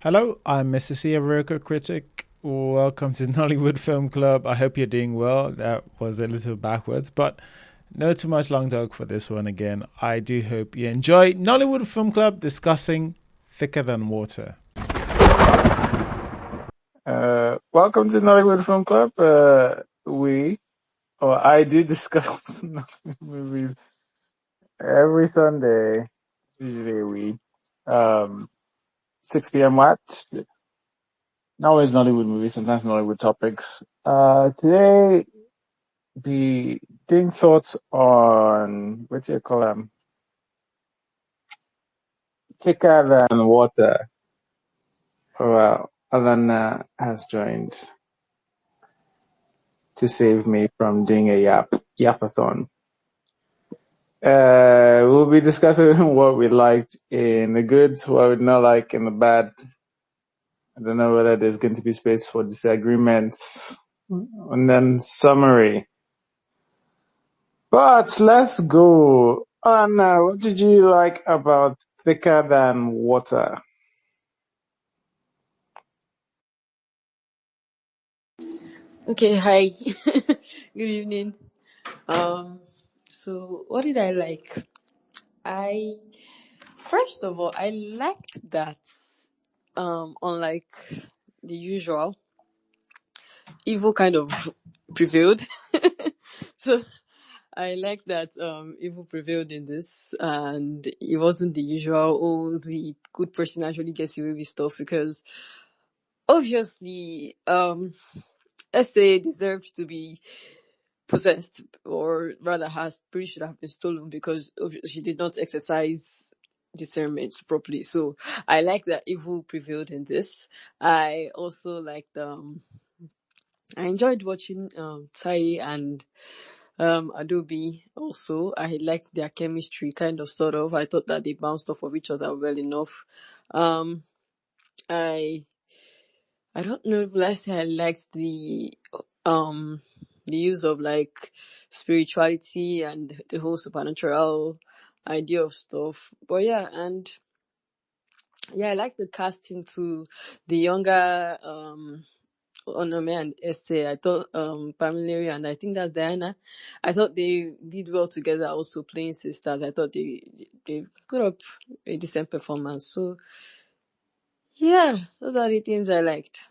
Hello, I'm Mr. C, a Roker critic. Welcome to Nollywood Film Club. I hope you're doing well. That was a little backwards, but no too much long talk for this one again. I do hope you enjoy Nollywood Film Club discussing Thicker Than Water. Welcome to Nollywood Film Club. I do discuss movies every Sunday. Usually we, 6 p.m. Watts. Not always Nollywood movies, sometimes Nollywood topics. Today, be doing thoughts on, what do you call them? Thicker Than Water. Well, Alana has joined to save me from doing a yapathon. We'll be discussing what we liked in the good, what we not like in the bad. I don't know whether there's going to be space for disagreements. And then summary. But let's go. Anna, what did you like about Thicker Than Water? Okay, hi. Good evening. So what did I like? I First of all, I liked that unlike the usual, evil kind of prevailed. So I like that evil prevailed in this, and it wasn't the usual, oh, the good person actually gets away with stuff, because obviously Estee deserved to be possessed, or rather her spirit should have been stolen, because she did not exercise discernment properly. So I like that evil prevailed in this. I also liked I enjoyed watching Tai and Adobe also. I liked their chemistry, kind of, sort of. I thought that they bounced off of each other well enough. Um I I don't know if last year I liked um the use of like spirituality and the whole supernatural idea of stuff. But yeah, and yeah, I like the casting to the younger Onome and Esther. I thought Pamela, and I think that's Diana. I thought they did well together, also playing sisters. I thought they put up a decent performance. So yeah, those are the things I liked.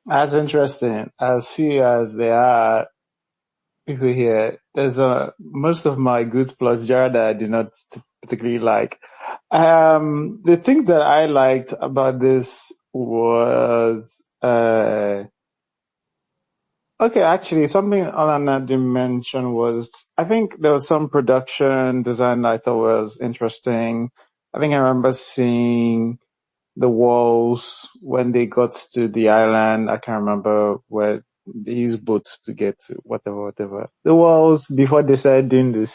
That's interesting. As few as there are people here, there's most of my good plus Jared that I do not particularly like. The things that I liked about this was okay, actually, something Alana didn't mention was, I think there was some production design that I thought was interesting. I think I remember seeing the walls when they got to the island. I can't remember where they used boats to get to, whatever. The walls, before they started doing the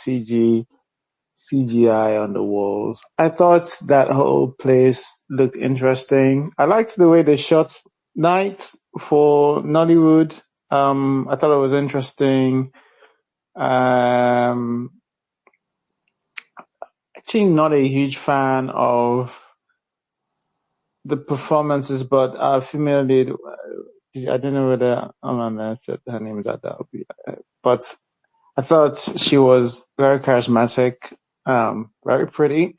CGI on the walls. I thought that whole place looked interesting. I liked the way they shot night for Nollywood. I thought it was interesting. Actually not a huge fan of the performances, but our female lead, I don't know whether Amanda said her name is Ada, but I thought she was very charismatic, very pretty.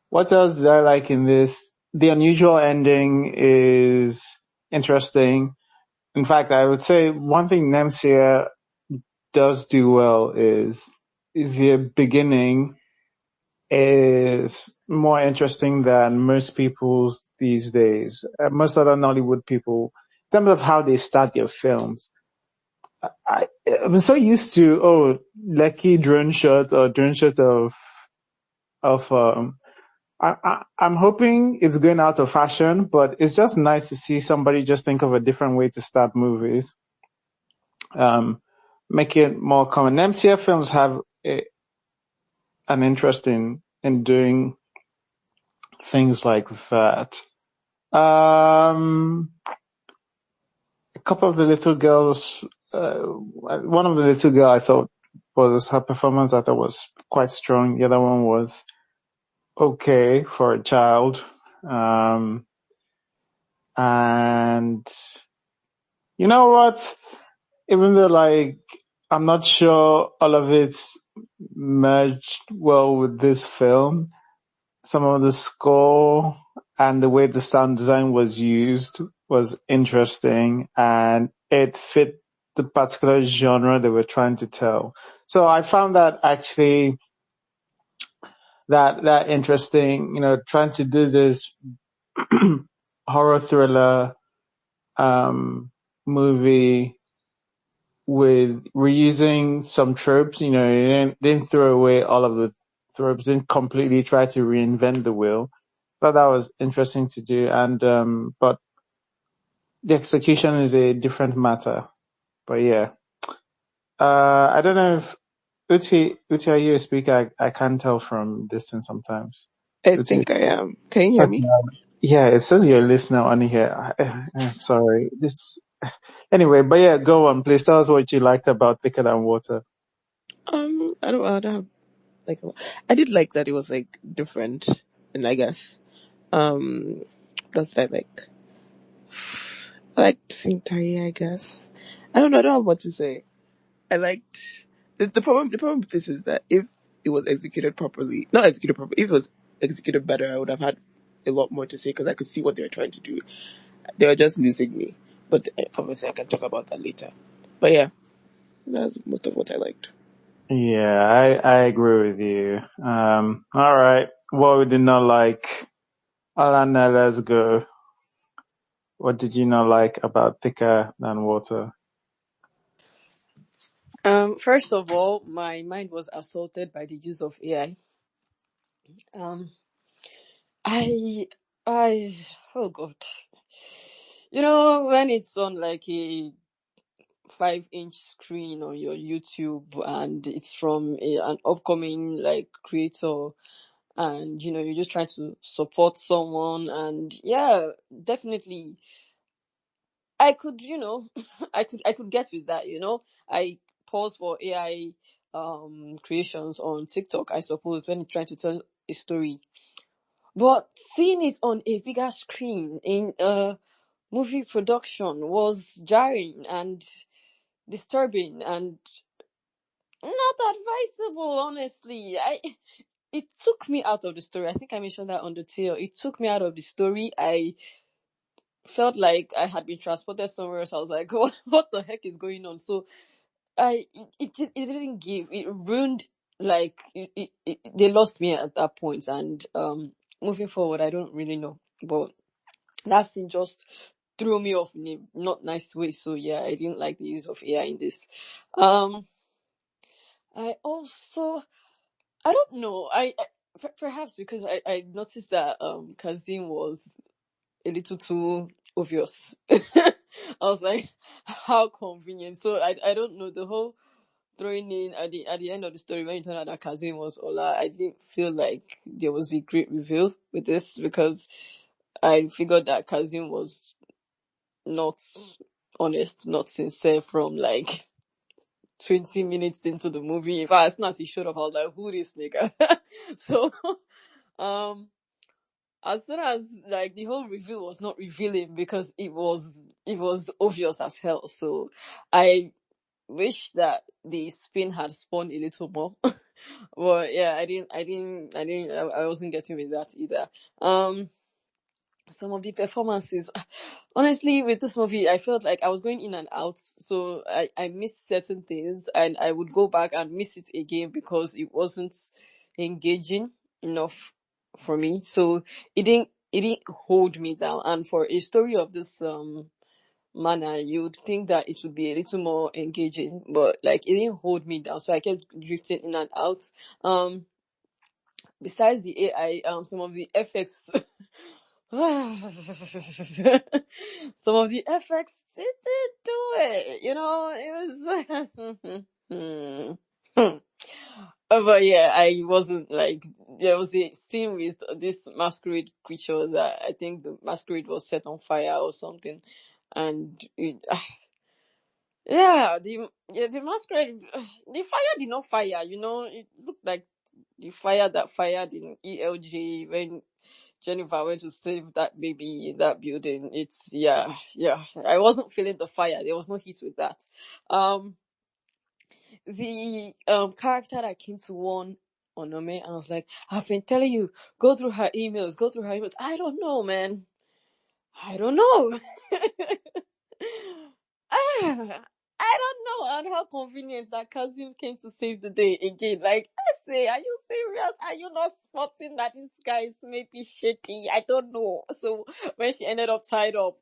What else did I like in this? The unusual ending is interesting. In fact, I would say one thing Nemsia does do well is the beginning is more interesting than most people's these days. Most other Nollywood people, in terms of how they start their films. I'm so used to, lucky drone shot or drone shot of, I'm hoping it's going out of fashion, but it's just nice to see somebody just think of a different way to start movies. Make it more common. MCF films have an interest in doing things like that. A couple of the little girls, one of the little girl I thought was her performance I thought was quite strong. The other one was okay for a child. And you know what? Even though like I'm not sure all of it's merged well with this film, some of the score and the way the sound design was used was interesting, and it fit the particular genre they were trying to tell. So I found that actually that interesting, trying to do this horror thriller movie with reusing some tropes. Didn't throw away all of the tropes, didn't completely try to reinvent the wheel. Thought that was interesting to do, and but the execution is a different matter. But yeah, I don't know if Uti, are you a speaker? I can't tell from distance sometimes. I Uti, think I am. Can you hear okay. me? Yeah, it says you're a listener on here. I'm sorry. Anyway, but yeah, go on. Please tell us what you liked about Thicker Than Water. I don't have like. I did like that it was like different, and I guess what else did I like? I liked Sintai, I guess. I don't know. I don't have what to say. I liked the problem. The problem with this is that if it was executed properly, not executed properly, if it was executed better, I would have had a lot more to say because I could see what they were trying to do. They were just losing me, but obviously I can talk about that later. But yeah, that's most of what I liked. Yeah, I agree with you. All right. What we did not like. Alana, let's go. What did you not like about Thicker Than Water? First of all, my mind was assaulted by the use of AI. Um, I, I, oh God, when it's on like a 5-inch screen on your YouTube and it's from an upcoming like creator, and you're just trying to support someone, and yeah, definitely I could, I could get with that. I pause for AI creations on TikTok, I suppose, when it's trying to tell a story. But seeing it on a bigger screen in a movie production was jarring and disturbing and not advisable, honestly. It took me out of the story. I think I mentioned that on the tail. It took me out of the story. I felt like I had been transported somewhere else. I was like, what the heck is going on? So it didn't give. It ruined, like they lost me at that point. And moving forward, I don't really know. But that scene just threw me off in a not nice way. So yeah, I didn't like the use of AI in this. Um, I also, I don't know. Perhaps because I noticed that Kazim was a little too obvious. I was like, how convenient. So I don't know, the whole throwing in at the end of the story when you turn out that Kazim was Ola. I didn't feel like there was a great reveal with this because I figured that Kazim was not honest, not sincere from like 20 minutes into the movie. In fact, as soon as he showed up, I was like, who this nigga? So, um, as soon as like the whole reveal was not revealing because it was obvious as hell. So, I wish that the spin had spun a little more. But yeah, I wasn't getting with that either. Some of the performances, honestly, with this movie, I felt like I was going in and out, so I missed certain things, and I would go back and miss it again because it wasn't engaging enough for me. So it didn't hold me down. And for a story of this manner, you'd think that it would be a little more engaging, but like it didn't hold me down, so I kept drifting in and out. Um, Besides the AI, some of the effects. Some of the effects didn't do it. It was. But yeah, I wasn't like, there was a scene with this masquerade creature that I think the masquerade was set on fire or something, and yeah, the masquerade, the fire did not fire. It looked like the fire that fired in ELJ when Jennifer went to save that baby in that building. It's yeah. I wasn't feeling the fire. There was no heat with that. Um, the character that came to warn Onome, I was like, I've been telling you, go through her emails, go through her emails. I don't know, man. I don't know. Ah, I don't know. And how convenient that Kazim came to save the day again. Like, I say, are you serious? Are you not spotting that this guy is maybe shaky? I don't know. So when she ended up tied up,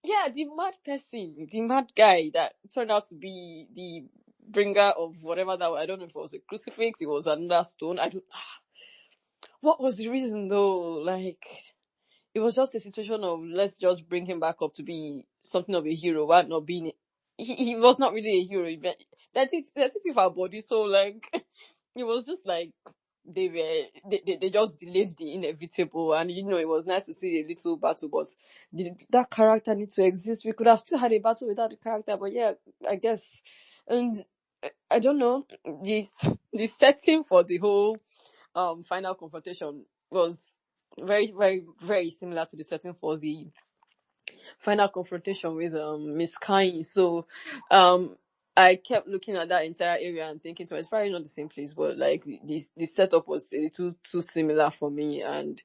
yeah, the mad person, the mad guy that turned out to be the bringer of whatever that was. I don't know if it was a crucifix, it was another stone. I don't. What was the reason though? Like, it was just a situation of let's just bring him back up to be something of a hero while not being. He was not really a hero. That's it. That's it with our body. So like, it was just like they just delayed the inevitable, and it was nice to see a little battle, but did that character need to exist? We could have still had a battle without the character, but yeah, I guess. And I don't know, the setting for the whole final confrontation was very, very, very similar to the setting for the final confrontation with Miss Kine. So I kept looking at that entire area and thinking, so it's probably not the same place, but like the setup was a little too similar for me. And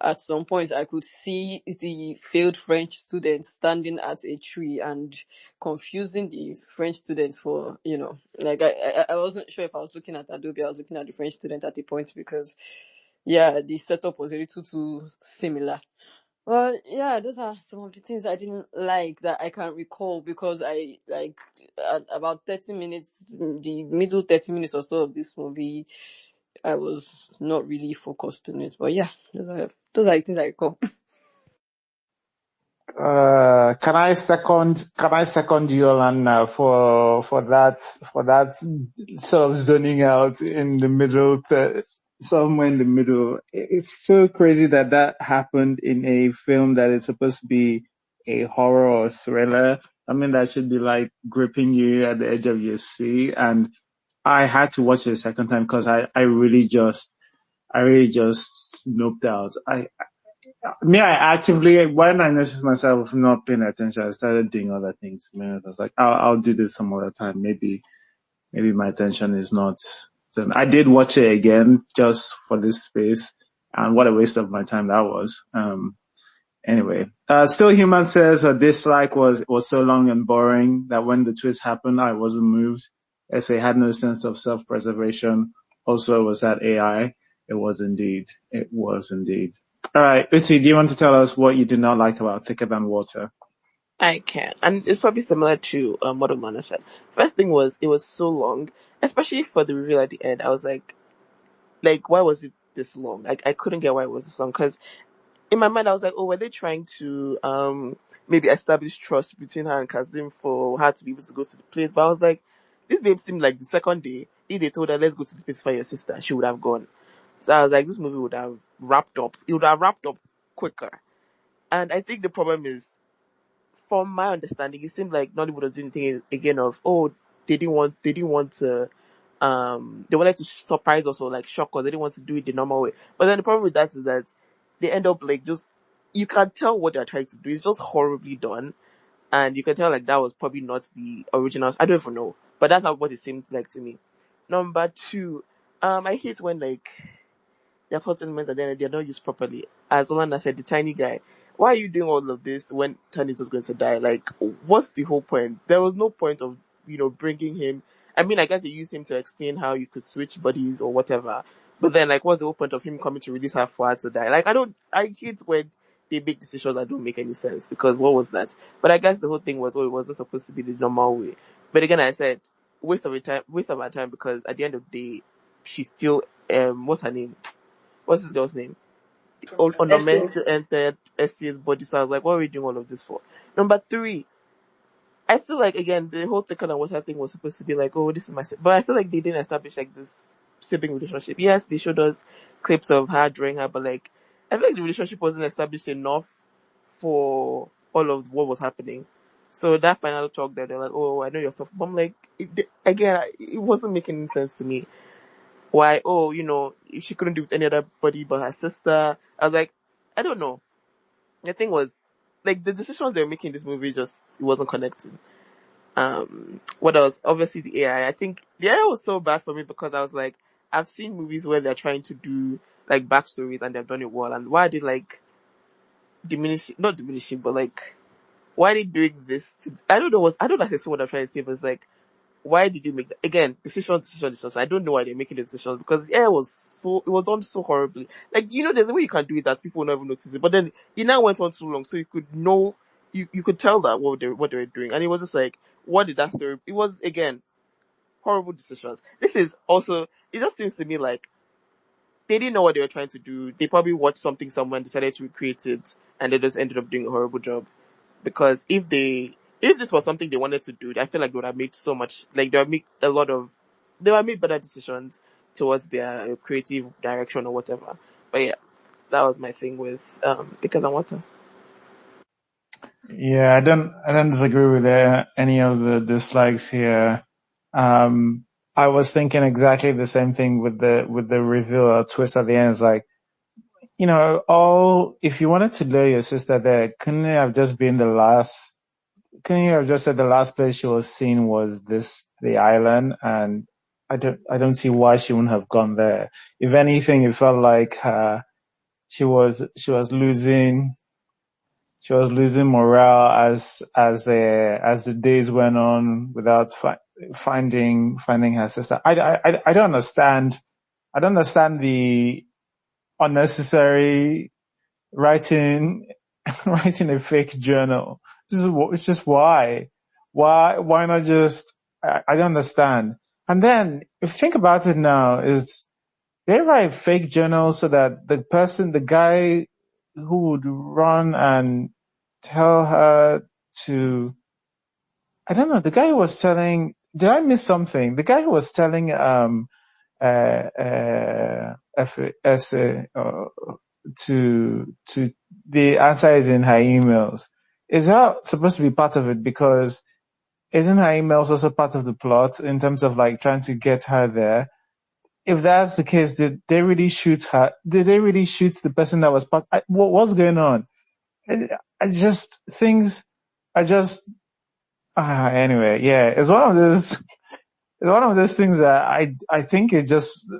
at some point I could see the failed French students standing at a tree and confusing the French students for, like I wasn't sure if I was looking at Adobe, I was looking at the French student at the point, because yeah, the setup was a little too similar. Well, yeah, those are some of the things I didn't like that I can recall, because I like at about 30 minutes, the middle 30 minutes or so of this movie, I was not really focused on it. But yeah, those are the things I recall. Can I second you, Alana, for that sort of zoning out in the middle, somewhere in the middle. It's so crazy that happened in a film that is supposed to be a horror or thriller. I mean, that should be like gripping you at the edge of your seat. And I had to watch it a second time because I really just snooped out. I actively, when I noticed myself not paying attention, I started doing other things. Man, I was like, I'll do this some other time. Maybe my attention is not. So I did watch it again just for this space, and what a waste of my time that was. Anyway, Still Human says a dislike was so long and boring that when the twist happened, I wasn't moved. Ese had no sense of self-preservation. Also, was that AI? It was indeed. It was indeed. All right, Uti, do you want to tell us what you did not like about Thicker Than Water? I can. And it's probably similar to what Omana said. First thing was, it was so long, especially for the reveal at the end. I was like, why was it this long? I couldn't get why it was this long, because in my mind I was like, oh, were they trying to maybe establish trust between her and Kazim for her to be able to go to the place? But I was like, this babe seemed like the second day, if they told her, let's go to this place for your sister, she would have gone. So I was like, this movie would have wrapped up. It would have wrapped up quicker. And I think the problem is, from my understanding, it seemed like Nollywood was doing the thing again of, oh, they didn't want to, they wanted to surprise us or like shock us. They didn't want to do it the normal way. But then the problem with that is that they end up like just, you can tell what they're trying to do. It's just horribly done. And you can tell like that was probably not the original. I don't even know. But that's not what it seemed like to me. Number two, I hate when like their plot elements and then they're not used properly. As Olanda said, the tiny guy. Why are you doing all of this when Tanis was going to die? Like, what's the whole point? There was no point of, bringing him. I mean, I guess they used him to explain how you could switch bodies or whatever. But then, like, what's the whole point of him coming to release her for her to die? Like, I hate when they make decisions that don't make any sense, because what was that? But I guess the whole thing was, oh, it wasn't supposed to be the normal way. But again, I said, waste of our time, because at the end of the day, she's still, what's her name? What's this girl's name? Essay. Ornamental entered Essie's body. So I was like, what are we doing all of this for? Number three, I feel like, again, the whole Thicker Than Water thing was supposed to be like, oh, this is but I feel like they didn't establish like this sibling relationship. Yes, they showed us clips of her drawing her, but like, I feel like the relationship wasn't established enough for all of what was happening. So that final talk that they're like, oh, I know you're soft, but I'm like, again, it wasn't making any sense to me. why, she couldn't do it with any other body but her sister. I was like, I don't know. The thing was, like, the decisions they were making in this movie just, it wasn't connecting. What else? Obviously the AI. I think the AI was so bad for me because I was like, I've seen movies where they're trying to do, like, backstories and they've done it well, and why are they, like, not diminishing, but, like, why are they doing this I don't know what I'm trying to say, but it's like, why did you make that? Again, decisions. I don't know why they're making the decisions because the air it was done so horribly. Like, there's a way you can do it that people will never notice it. But then it now went on too long, so you could know, you could tell that what they were doing. And it was just like, what did that story, it was, again, horrible decisions. This is also, it just seems to me like they didn't know what they were trying to do. They probably watched something somewhere and decided to recreate it, and they just ended up doing a horrible job. Because if this was something they wanted to do, I feel like they would have made so much, like they would make they would have made better decisions towards their creative direction or whatever. But yeah, that was my thing with Thicker Than Water. Yeah, I don't disagree with any of the dislikes here. I was thinking exactly the same thing with the reveal or twist at the end. It's like, if you wanted to lure your sister there, couldn't it have just been couldn't you have just said the last place she was seen was the island? And I don't see why she wouldn't have gone there. If anything, it felt like, she was losing morale as the days went on without finding her sister. I don't understand. I don't understand the unnecessary writing writing a fake journal. It's just why not just, I don't understand. And then if you think about it now, is they write fake journals so that the guy who would run and tell her to, I don't know, the guy who was telling, did I miss something? The guy who was telling, Ese, to the answer is in her emails. Is that supposed to be part of it? Because isn't her emails also part of the plot in terms of like trying to get her there? If that's the case, did they really shoot her? Did they really shoot the person that was what's going on? I just, things, I just, anyway, yeah, it's one of those things that I think it just,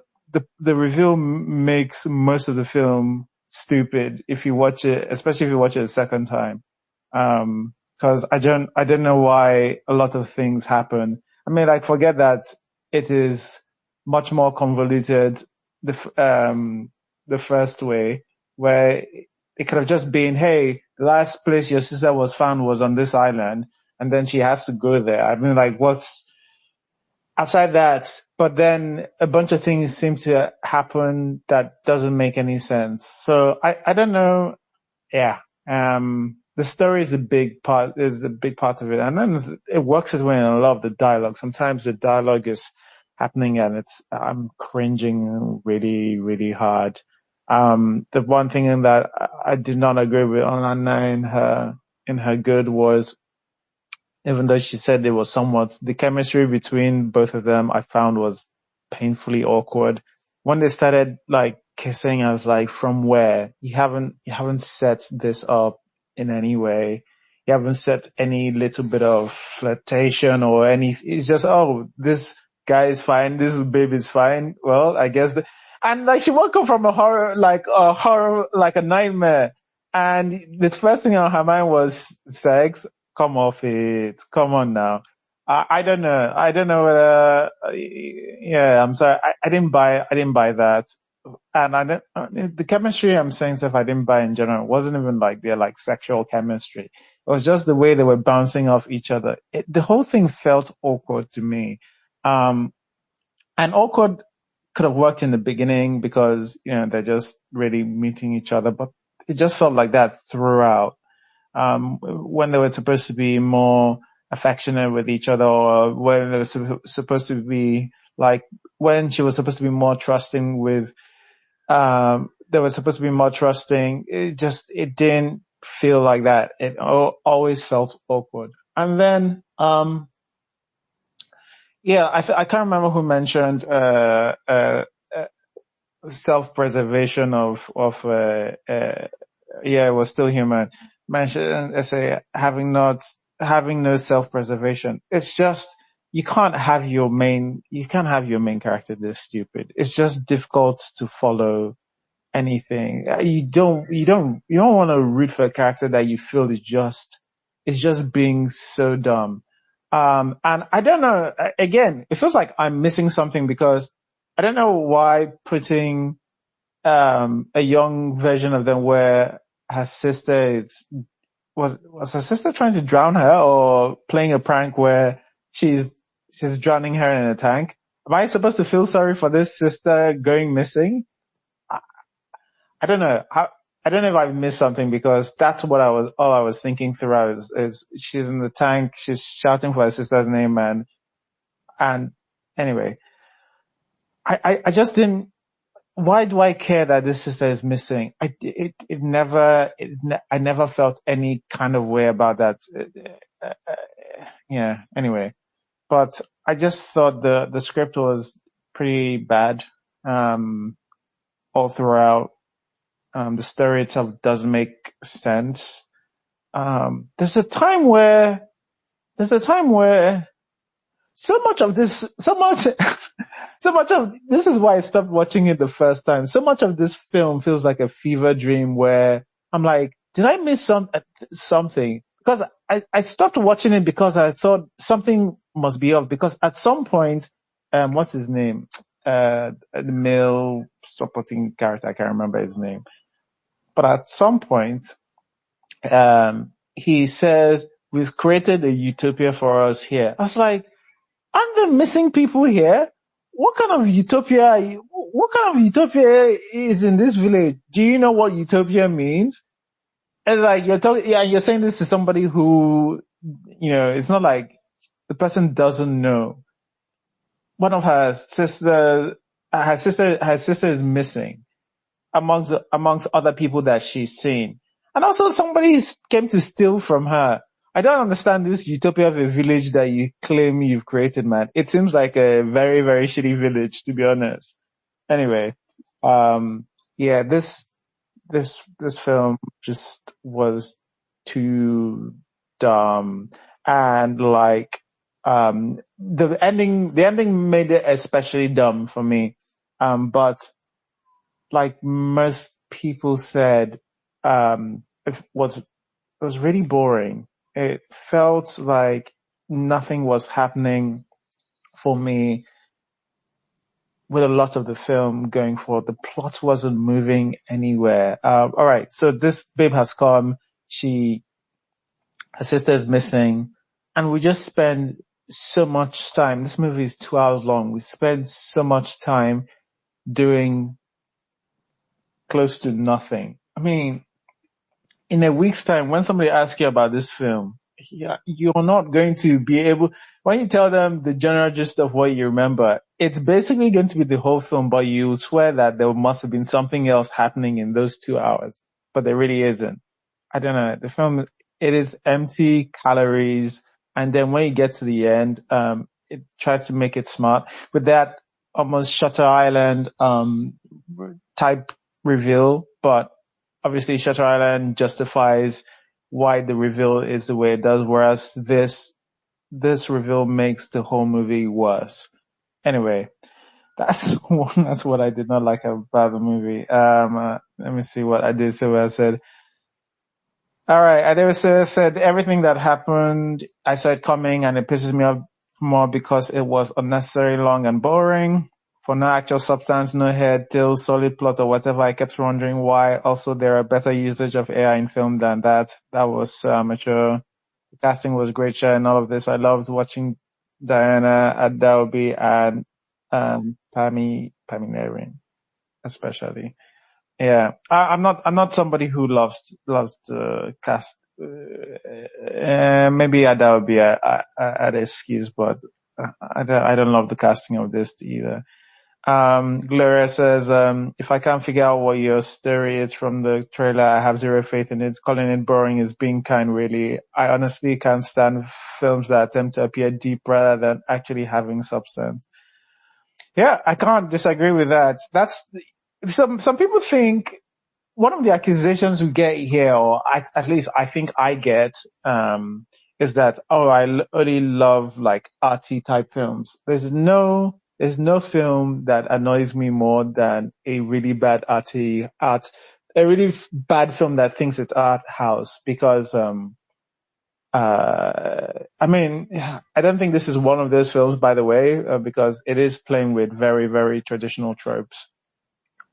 the reveal makes most of the film stupid if you watch it, especially if you watch it a second time. Cause I don't know why a lot of things happen. I mean, like, forget that it is much more convoluted the first way, where it could have just been, hey, the last place your sister was found was on this island, and then she has to go there. I mean, like, what's outside that? But then a bunch of things seem to happen that doesn't make any sense. So I don't know. Yeah. The story is the big part of it. And then it works its way in a lot of the dialogue. Sometimes the dialogue is happening and I'm cringing really, really hard. The one thing in that I did not agree with Onana in her good was, even though she said there was somewhat, the chemistry between both of them I found was painfully awkward. When they started like kissing, I was like, from where? You haven't set this up in any way. You haven't set any little bit of flirtation or it's just, oh, this guy is fine, this babe is fine. Well, I guess and like she woke up from a horror, like a nightmare. And the first thing on her mind was sex. Come off it. Come on now. I don't know. I don't know whether, yeah, I'm sorry. I didn't buy that. And the chemistry I'm saying stuff I didn't buy in general. It wasn't even like their like sexual chemistry. It was just the way they were bouncing off each other. The whole thing felt awkward to me. And awkward could have worked in the beginning because, they're just really meeting each other, but it just felt like that throughout. When they were supposed to be more affectionate with each other, or when they were supposed to be like, when she was supposed to be more trusting with, they were supposed to be more trusting. It didn't feel like that. It always felt awkward. And then, yeah, I can't remember who mentioned, self-preservation it was still human. Mention, I say, having no self-preservation. It's just, you can't have your main character this stupid. It's just difficult to follow anything. You don't want to root for a character that you feel is just being so dumb. And I don't know, again, it feels like I'm missing something because I don't know why putting, a young version of them where her sister was her sister trying to drown her or playing a prank where she's drowning her in a tank? Am I supposed to feel sorry for this sister going missing? I don't know. I don't know if I've missed something because that's what all I was thinking throughout is she's in the tank, she's shouting for her sister's name and anyway, I just didn't, why do I care that this sister is missing? I never felt any kind of way about that. Yeah, anyway, but I just thought the script was pretty bad, all throughout. The story itself doesn't make sense. There's a time where so much of this is why I stopped watching it the first time. So much of this film feels like a fever dream where I'm like, did I miss something? Because I stopped watching it because I thought something must be off because at some point, what's his name? The male supporting character, I can't remember his name. But at some point, he says, we've created a utopia for us here. I was like, aren't there missing people here? What kind of utopia is in this village? Do you know what utopia means? And like, you're saying this to somebody who, it's not like the person doesn't know. One of her sister is missing amongst other people that she's seen. And also somebody came to steal from her. I don't understand this utopia of a village that you claim you've created, man. It seems like a very, very shitty village, to be honest. Anyway, yeah, this film just was too dumb. And like, the ending made it especially dumb for me. But like most people said, it was really boring. It felt like nothing was happening for me with a lot of the film going forward. The plot wasn't moving anywhere. All right. So this babe has come. Her sister is missing, and we just spend so much time. This movie is 2 hours long. We spend so much time doing close to nothing. I mean, in a week's time, when somebody asks you about this film, you're not going to be able, when you tell them the general gist of what you remember, it's basically going to be the whole film, but you swear that there must have been something else happening in those 2 hours, but there really isn't. I don't know. The film, it is empty calories. And then when you get to the end, it tries to make it smart with that almost Shutter Island, type reveal, but obviously Shutter Island justifies why the reveal is the way it does, whereas this reveal makes the whole movie worse. Anyway, that's what I did not like about the movie. Let me see what I did. So I said, all right, Adeyemi said everything that happened, I saw it coming and it pisses me off more because it was unnecessarily long and boring. For no actual substance, no head, tail, solid plot or whatever, I kept wondering why. Also, there are better usage of AI in film than that. That was so amateur. The casting was great, and all of this. I loved watching Diana Adelby and Pammy Narin, especially. Yeah, I'm not somebody who loves the cast. Maybe that would be an excuse, but I don't love the casting of this either. Gloria says, if I can't figure out what your story is from the trailer, I have zero faith in it. Calling it boring is being kind, really. I honestly can't stand films that attempt to appear deep rather than actually having substance. Yeah, I can't disagree with that. some people think one of the accusations we get here, or at least I think I get, is that, oh, only love like arty type films. There's no film that annoys me more than a really bad a really bad film that thinks it's art house, because, I mean, I don't think this is one of those films, by the way, because it is playing with very, very traditional tropes,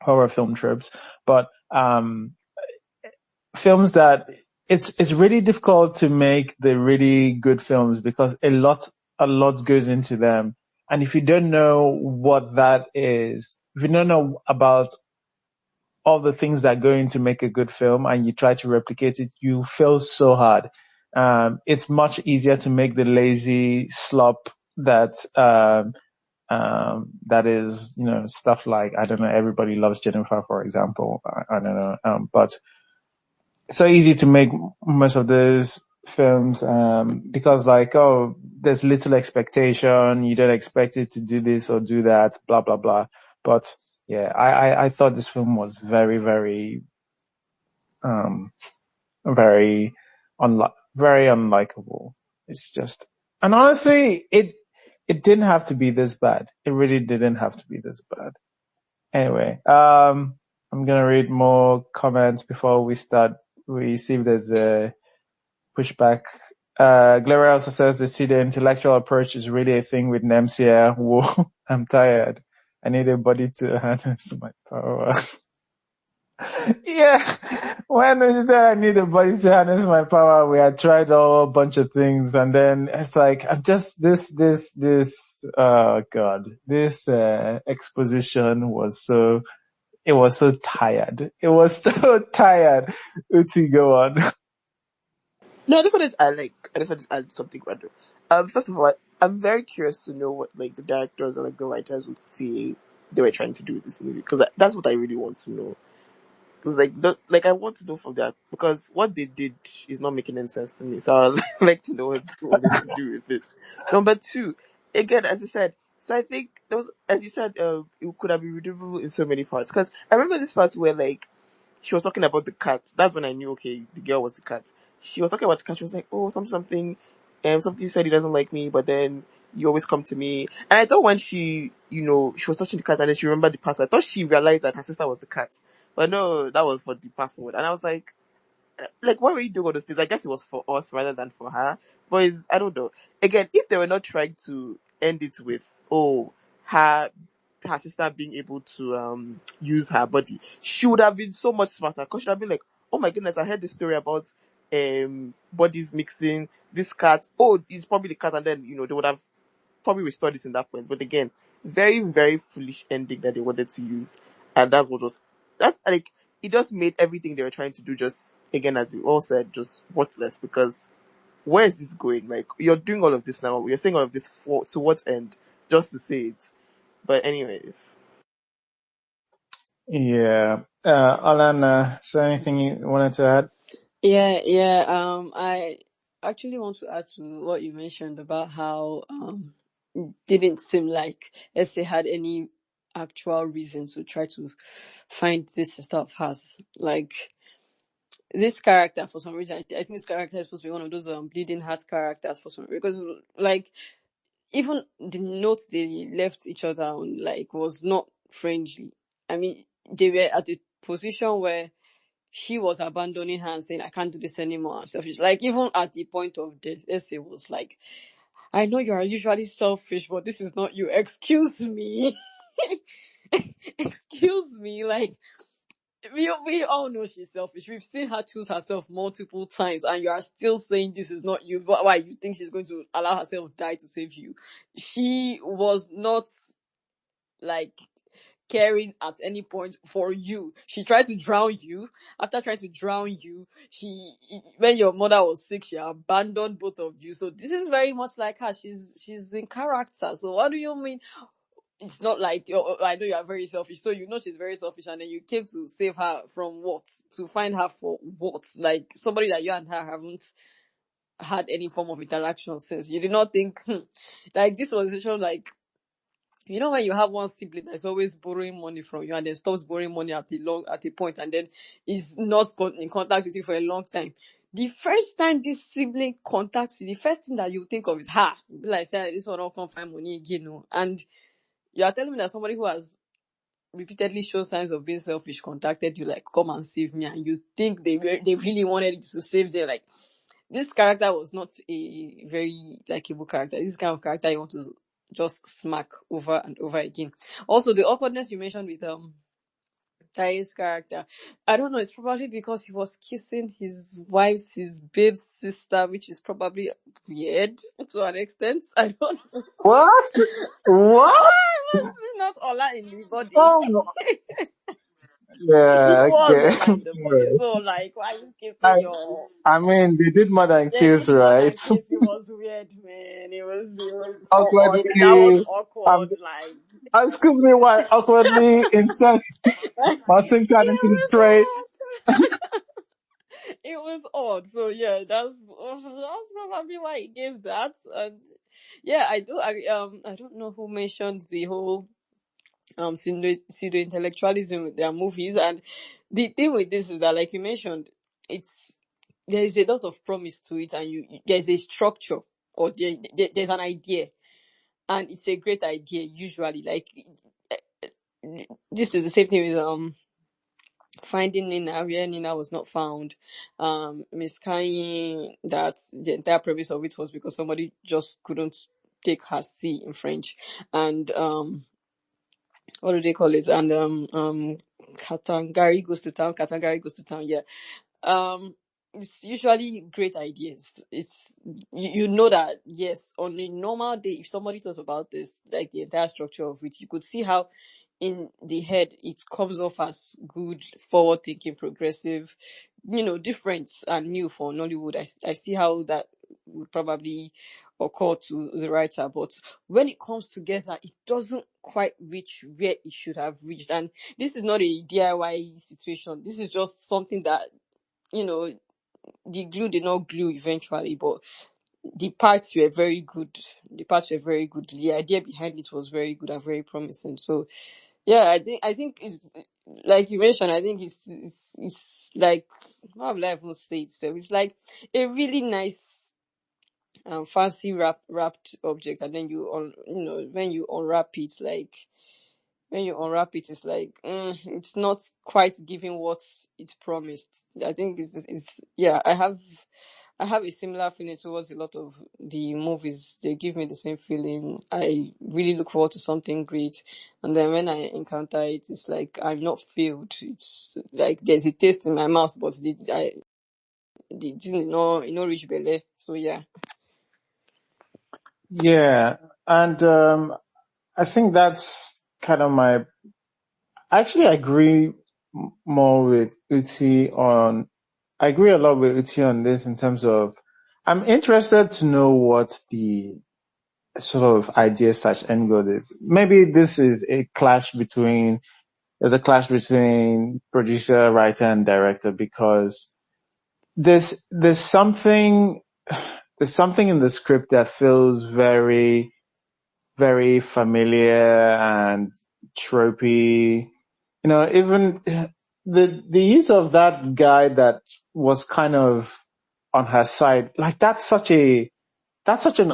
horror film tropes, but, films that it's really difficult to make the really good films because a lot goes into them. And if you don't know what that is, if you don't know about all the things that go into make a good film and you try to replicate it, you fail so hard. It's much easier to make the lazy slop that is, stuff like, I don't know, Everybody Loves Jennifer, for example. I don't know. But it's so easy to make most of those films, because like, oh, there's little expectation. You don't expect it to do this or do that, blah, blah, blah. But yeah, I thought this film was very, very, um, very very unlikable. It's just, and honestly, it didn't have to be this bad. It really didn't have to be this bad. Anyway, I'm gonna read more comments before we see if there's a pushback. Gloria also says that, see, the intellectual approach is really a thing with Nemsia. Whoa, I'm tired. I need a body to harness my power. Yeah, when I said I need a body to harness my power, we had tried a bunch of things, and then it's like, I'm just oh god, this exposition was so, it was so tired. It was so tired. Uti, go on. No, I just wanted to add something random. First of all, I'm very curious to know what like the directors and like the writers would say they were trying to do with this movie, because that's what I really want to know. Because like I want to know from that, because what they did is not making any sense to me. So I'd like to know what they wanted to do with it. Number two, again, as I said, so I think there was, as you said, it could have been redeemable in so many parts. Because I remember this part where like she was talking about the cat. That's when I knew, okay, the girl was the cat. She was talking about the cat. She was like, oh, something said he doesn't like me, but then you always come to me. And I thought when she was touching the cat and then she remembered the password, I thought she realized that her sister was the cat. But no, that was for the password. And I was like, why were you doing all those things? I guess it was for us rather than for her. But I don't know. Again, if they were not trying to end it with, oh, her sister being able to use her body, she would have been so much smarter. Because she'd have been like, oh my goodness, I heard this story about bodies mixing, this cat. Oh, it's probably the cat, and then they would have probably restored it in that point. But again, very, very foolish ending that they wanted to use. And that's like, it just made everything they were trying to do, just, again, as you all said, just worthless. Because where is this going? Like, you're doing all of this now, you're saying all of this to what end? Just to say it. But anyways. Yeah. Alana, is there anything you wanted to add? Yeah. I actually want to add to what you mentioned about how it didn't seem like Essay had any actual reason to try to find this sister of hers. Like, this character, for some reason, I think this character is supposed to be one of those bleeding heart characters for some, because like, even the note they left each other on, like, was not friendly. I mean, they were at a position where she was abandoning her and saying, I can't do this anymore, I'm selfish. Like, even at the point of death, Essay was like, I know you are usually selfish, but this is not you. Excuse me. Excuse me. Like, we all know she's selfish. We've seen her choose herself multiple times, and you are still saying this is not you. Why you think she's going to allow herself die to save you? She was not like caring at any point for you. She tried to drown you. After trying to drown you, when your mother was sick, she abandoned both of you. So this is very much like her. She's in character. So what do you mean? It's not like, I know you are very selfish, so you know she's very selfish, and then you came to save her from what? To find her for what? Like, somebody that you and her haven't had any form of interaction since. You did not think, like, this was a situation like, You know when you have one sibling that's always borrowing money from you and then stops borrowing money at a point and then is not in contact with you for a long time. The first time this sibling contacts you, the first thing that you think of is, like say this one don't come find money again, no. And you are telling me that somebody who has repeatedly shown signs of being selfish contacted you like, come and save me, and you think they really wanted you to save them. Like, this character was not a very likable character. This kind of character you want to just smack over and over again. Also, the awkwardness you mentioned with Tai's character, I don't know, it's probably because he was kissing his babe's sister, which is probably weird to an extent. I don't know. What? What? Not Ola in the body. Oh, It yeah, was okay. Ola in the body. So, like, why are you I, kissing your... I mean, they did more than They kiss, did more right? than kiss. It was weird, man. It was odd. That was Awkwardly, awkward. Like, excuse me, why awkwardly incest my SIM card into the tray? it was odd. So yeah, that's probably why he gave that. And yeah, I don't know who mentioned the whole pseudo intellectualism with their movies. And the thing with this is that, like you mentioned, there is a lot of promise to it, and there's a structure, or there's an idea, and it's a great idea usually. Like, this is the same thing with Finding Nina, where Nina was not found. Miss Kanye, that the entire premise of it was because somebody just couldn't take her C in French. And what do they call it? And Katangari goes to town, yeah. It's usually great ideas. It's you know that, yes, on a normal day, if somebody thought about this, like the entire structure of it, you could see how in the head it comes off as good, forward thinking, progressive, different and new for Nollywood. I see how that would probably occur to the writer, but when it comes together, it doesn't quite reach where it should have reached. And this is not a DIY situation. This is just something that, the glue did not glue eventually, but the parts were very good. The idea behind it was very good and very promising. So yeah, I think it's like you mentioned. I think it's like, how will I even say it? So it's like a really nice, fancy wrapped object, and then when you unwrap it, it's like, it's not quite giving what it promised. I think it's yeah. I have a similar feeling towards a lot of the movies. They give me the same feeling. I really look forward to something great, and then when I encounter it, it's like I'm not filled. It's like there's a taste in my mouth, but the thing reach belly. So yeah. Yeah, and I think that's kind of my. Actually, I agree more with Uti on. I agree a lot with Uti on this in terms of. I'm interested to know what the sort of idea / end goal is. Maybe this is there's a clash between producer, writer, and director, because there's something in the script that feels very, very familiar and tropey. Even the use of that guy that was kind of on her side, like that's such an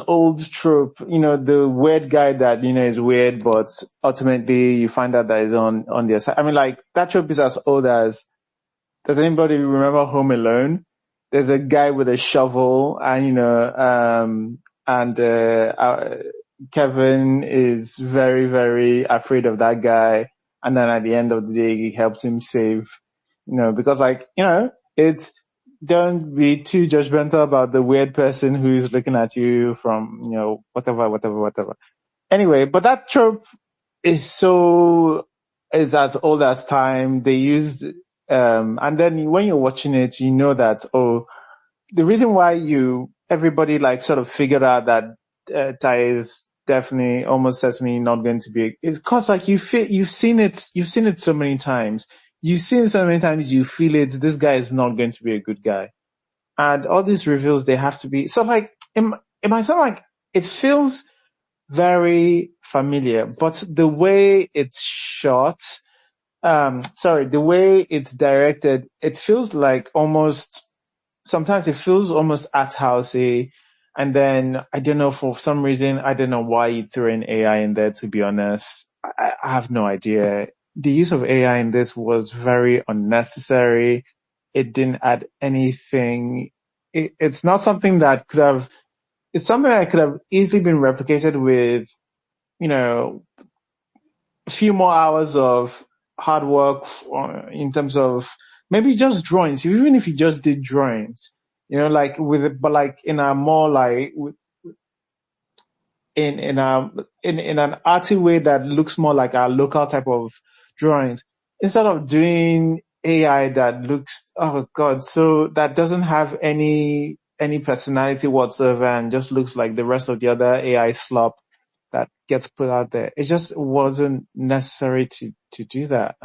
old trope. The weird guy that, is weird, but ultimately you find out that he's on their side. I mean, like, that trope is as old as, does anybody remember Home Alone? There's a guy with a shovel, and, Kevin is very, very afraid of that guy. And then at the end of the day, he helps him save, because, like, it's, don't be too judgmental about the weird person who's looking at you from, whatever. Anyway, but that trope is as old as time. They used, and then when you're watching it, you know that, the reason why everybody like sort of figured out that Tai is definitely, almost certainly not going to be, is cause like you've seen it so many times. You've seen it so many times, you feel it, this guy is not going to be a good guy. And all these reveals, they have to be, so like, it might sound like, it feels very familiar, but the way it's shot, the way it's directed, it feels like almost, sometimes it feels almost art housey. And then I don't know, for some reason, I don't know why you threw in AI in there, to be honest. I have no idea. The use of AI in this was very unnecessary. It didn't add anything. It's not something that could have, it's something that could have easily been replicated with, you know, a few more hours of hard work in terms of maybe just drawings, even if you just did drawings, like with it, but like in a more like in a in an arty way that looks more like our local type of drawings, instead of doing AI that looks, oh god, so that doesn't have any personality whatsoever and just looks like the rest of the other AI slop that gets put out there. It just wasn't necessary to do that.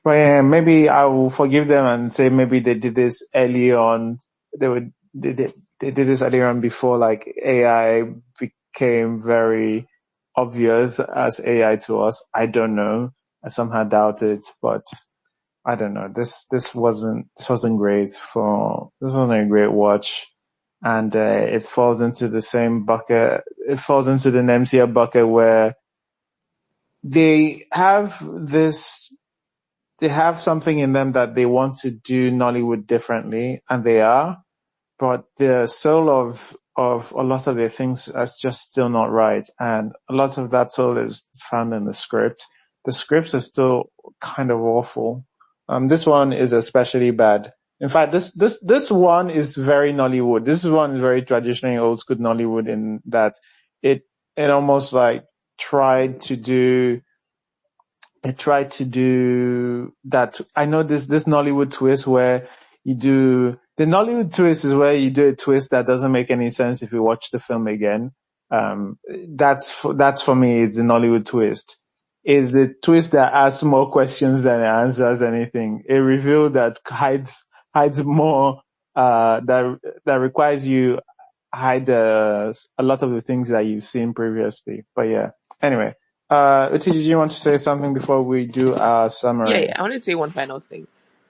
But yeah, maybe I will forgive them and say maybe they did this early on. They did this earlier on before like AI became very obvious as AI to us. I don't know. I somehow doubt it, but I don't know. This wasn't great this wasn't a great watch. And, it falls into the same bucket. It falls into the NMCA bucket where they have this, they have something in them that they want to do Nollywood differently, and they are, but the soul of a lot of their things is just still not right. And a lot of that soul is found in the script. The scripts are still kind of awful. This one is especially bad. In fact, this one is very Nollywood. This one is very traditionally old school Nollywood in that it, it almost like tried to do I tried to do that. I know this Nollywood twist where the Nollywood twist is where you do a twist that doesn't make any sense if you watch the film again. That's for me, it's the Nollywood twist. Is the twist that asks more questions than it answers anything. A reveal that hides more, that requires you hide, a lot of the things that you've seen previously. But yeah. Anyway, Uti, did you want to say something before we do our summary? Yeah, I want to say one final thing.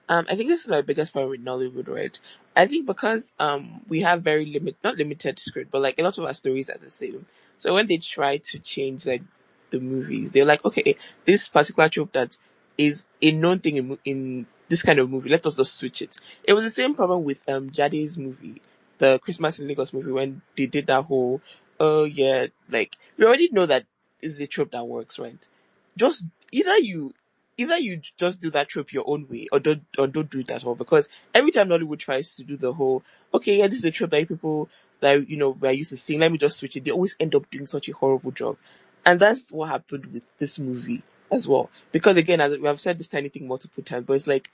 I think this is my biggest problem with Nollywood, right? I think because we have very not limited script, but like a lot of our stories are the same. So when they try to change like the movies, they're like, okay, this particular trope that is a known thing in this kind of movie, let us just switch it. It was the same problem with Jade's movie, the Christmas in Lagos movie, when they did that whole, oh yeah, like we already know that is a trope that works, right? Just either you just do that trope your own way, or don't do it at all. Because every time Nollywood tries to do the whole, okay, yeah, this is a trope that people that we're used to seeing, let me just switch it, they always end up doing such a horrible job. And that's what happened with this movie as well. Because again, as we have said this Tiny thing multiple times, but it's like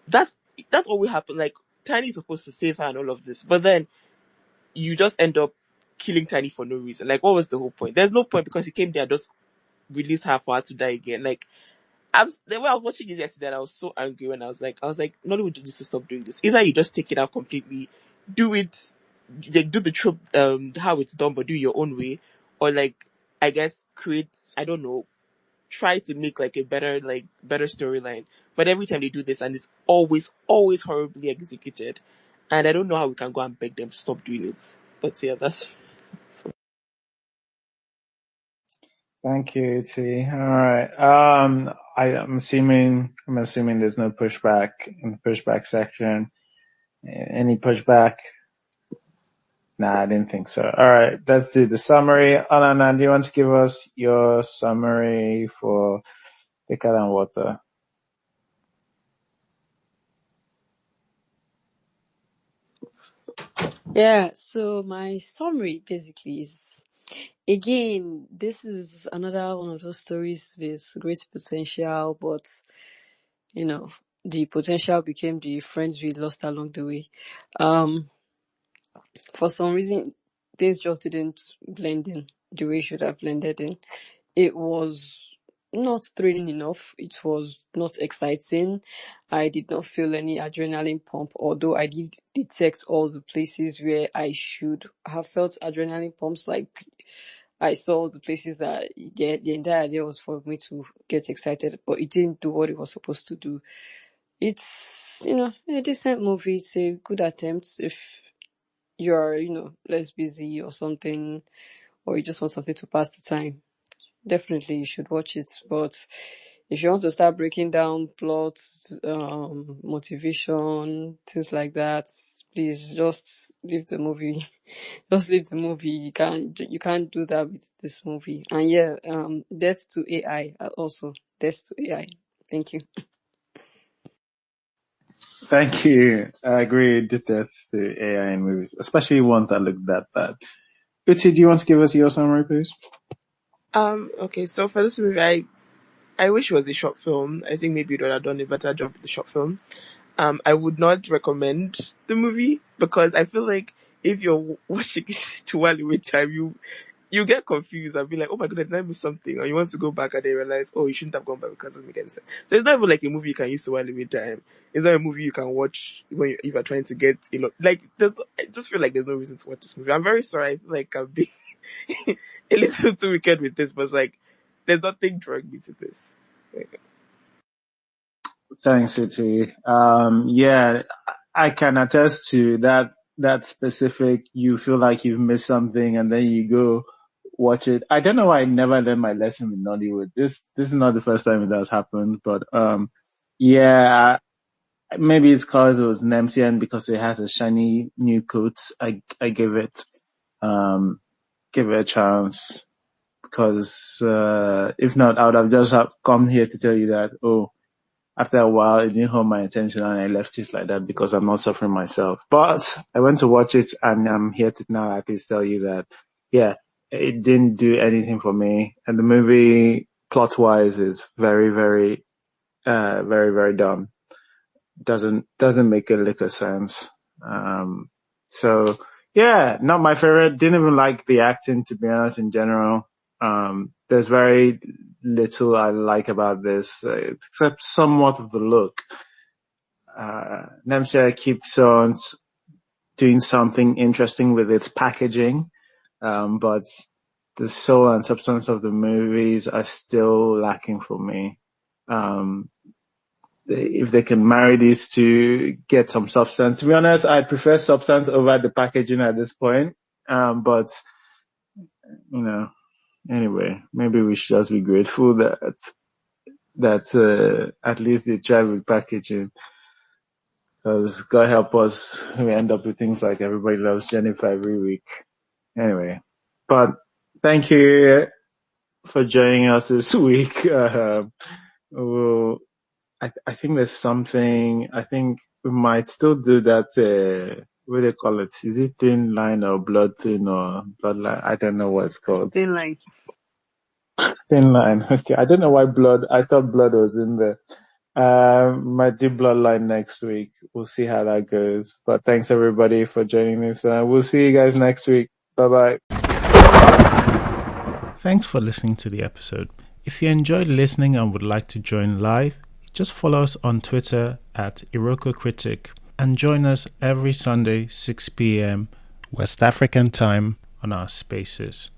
that's that's what will happen. Like Tiny is supposed to save her and all of this, but then you just end up killing Tiny for no reason. Like, what was the whole point? There's no point, because he came there and just released her for her to die again. Like, the way I was watching it yesterday, and I was so angry when I was like, Nollywood needs to stop doing this. Either you just take it out completely, do it, like do the trope, how it's done, but do it your own way, or like, I guess create, I don't know, try to make like a better storyline. But every time they do this, and it's always horribly executed, and I don't know how we can go and beg them to stop doing it. But yeah, that's. Thank you, Uti. All right. I'm assuming there's no pushback in the pushback section. Any pushback? Nah, I didn't think so. All right, let's do the summary. Alana, do you want to give us your summary for Thicker Than Water? Yeah, so my summary basically is, again, this is another one of those stories with great potential, but the potential became the friends we lost along the way. For some reason, things just didn't blend in the way it should have blended in. It was not thrilling enough. It was not exciting. I did not feel any adrenaline pump, although I did detect all the places where I should have felt adrenaline pumps. Like I saw the places that the entire idea was for me to get excited, but it didn't do what it was supposed to do. It's, a decent movie. It's a good attempt if you're, less busy or something, or you just want something to pass the time. Definitely you should watch it. But if you want to start breaking down plot, motivation, things like that, please just leave the movie. Just leave the movie. You can't do that with this movie. And yeah, Death to AI also. Death to AI. Thank you. Thank you. I agree. Did that to AI in movies, especially ones that look that bad. Uti, do you want to give us your summary, please? Okay, so for this movie, I wish it was a short film. I think maybe it would have done a better job with the short film. I would not recommend the movie because I feel like if you're watching it to while you wait time, you get confused and be like, oh my goodness, did I miss something? Or you want to go back and then realize, oh, you shouldn't have gone back because it doesn't make any sense. So it's not even like a movie you can use to while you wait time. It's not a movie you can watch if you're trying to get, like, I just feel like there's no reason to watch this movie. I'm very sorry. I feel like I've been a little too wicked with this, but it's like, there's nothing drug me to this. Like, Thanks, Uti. Yeah, I can attest to that specific, you feel like you've missed something and then you go watch it. I don't know why I never learned my lesson with Nollywood. This is not the first time it has happened, but, yeah, maybe it's cause it was Nemsi and because it has a shiny new coat. I give it a chance because, if not, I would have just come here to tell you that, after a while, it didn't hold my attention and I left it like that because I'm not suffering myself. But I went to watch it and I'm here to now happy to tell you that, yeah, it didn't do anything for me. And the movie, plot-wise, is very, very, very, very dumb. Doesn't make a lick of sense. So yeah, not my favorite. Didn't even like the acting, to be honest, in general. There's very little I like about this, except somewhat of the look. Nemshare keeps on doing something interesting with its packaging, but the soul and substance of the movies are still lacking for me. If they can marry these two, get some substance. To be honest, I prefer substance over the packaging at this point. But anyway, maybe we should just be grateful that at least they try with packaging. Because God help us, we end up with things like Everybody Loves Jennifer every week. Anyway, but thank you for joining us this week. I think there's something, I think we might still do that, what do they call it? Is it thin line or blood thin or bloodline? I don't know what it's called. Thin line. Thin line. Okay. I don't know why I thought blood was in there. Might do bloodline next week. We'll see how that goes. But thanks everybody for joining us. We'll see you guys next week. Bye bye. Thanks for listening to the episode. If you enjoyed listening and would like to join live, just follow us on Twitter at IrokoCritic and join us every Sunday 6 p.m. West African time on our spaces.